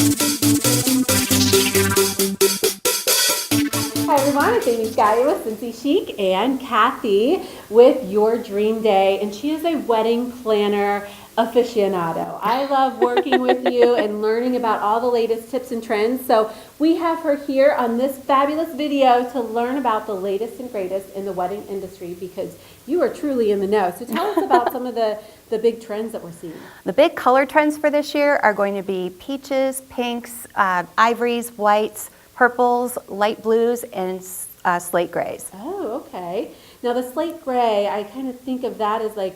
Hi everyone, it's Amy Scalia with Cincy Chic and Kathy with Your Dream Day, and she is a wedding planner aficionado. I love working with you and learning about all the latest tips and trends. So we have her here on this fabulous video to learn about the latest and greatest in the wedding industry because you are truly in the know. So tell us about some of the big trends that we're seeing. The big color trends for this year are going to be peaches, pinks, ivories, whites, purples, light blues, and slate grays. Oh, okay. Now the slate gray, I kind of think of that as like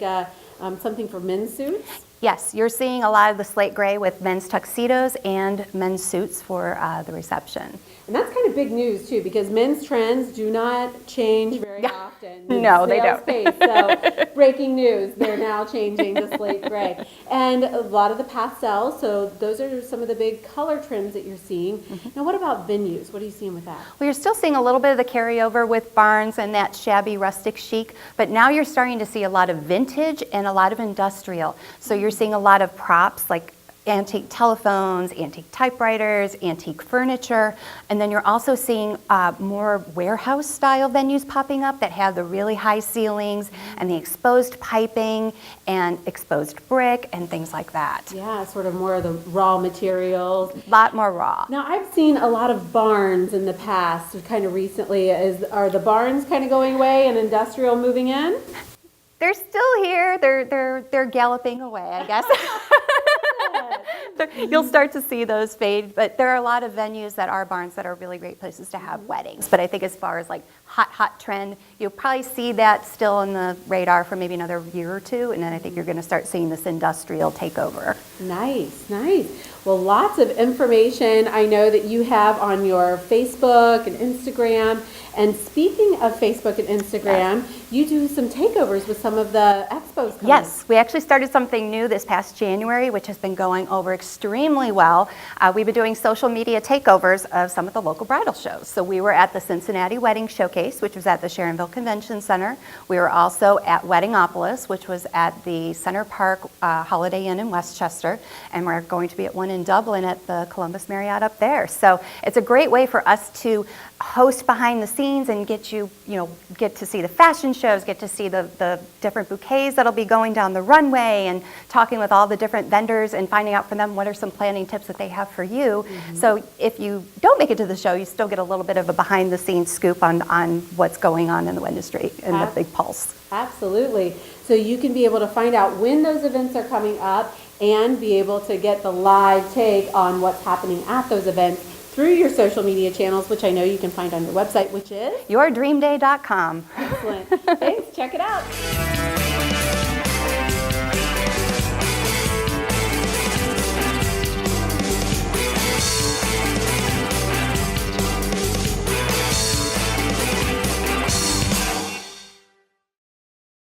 something for men's suits. Yes, you're seeing a lot of the slate gray with men's tuxedos and men's suits for the reception. And that's kind of big news too, because men's trends do not change very often. No, they don't. So breaking news, they're now changing to slate gray. And a lot of the pastels, so those are some of the big color trends that you're seeing. Mm-hmm. Now what about venues? What are you seeing with that? Well, you're still seeing a little bit of the carryover with barns and that shabby rustic chic, but now you're starting to see a lot of vintage and a lot of industrial. So you're seeing a lot of props like antique telephones, antique typewriters, antique furniture, and then you're also seeing more warehouse style venues popping up that have the really high ceilings and the exposed piping and exposed brick and things like that. Yeah, sort of more of the raw materials. A lot more raw. Now I've seen a lot of barns in the past, kind of recently. Are the barns kind of going away and industrial moving in? They're still here. They're galloping away, I guess. You'll start to see those fade, but there are a lot of venues that are barns that are really great places to have weddings. But I think as far as like hot trend, you'll probably see that still on the radar for maybe another year or two, and then I think you're going to start seeing this industrial takeover. Nice, nice. Well, lots of information I know that you have on your Facebook and Instagram. And speaking of Facebook and Instagram, you do some takeovers with some of the expos coming. Yes, we actually started something new this past January, which has been going over extremely well. We've been doing social media takeovers of some of the local bridal shows. So we were at the Cincinnati Wedding Showcase, which was at the Sharonville Convention Center. We were also at Weddingopolis, which was at the Center Park Holiday Inn in Westchester. And we're going to be at one in Dublin at the Columbus Marriott up there. So it's a great way for us to host behind the scenes and get get to see the fashion shows, get to see the different bouquets that'll be going down the runway and talking with all the different vendors and finding out from them what are some planning tips that they have for you. Mm-hmm. So if you don't make it to the show, you still get a little bit of a behind the scenes scoop on what's going on in the industry and the big pulse. Absolutely. So you can be able to find out when those events are coming up and be able to get the live take on what's happening at those events through your social media channels, which I know you can find on your website, which is yourdreamday.com. Excellent. Thanks. Check it out.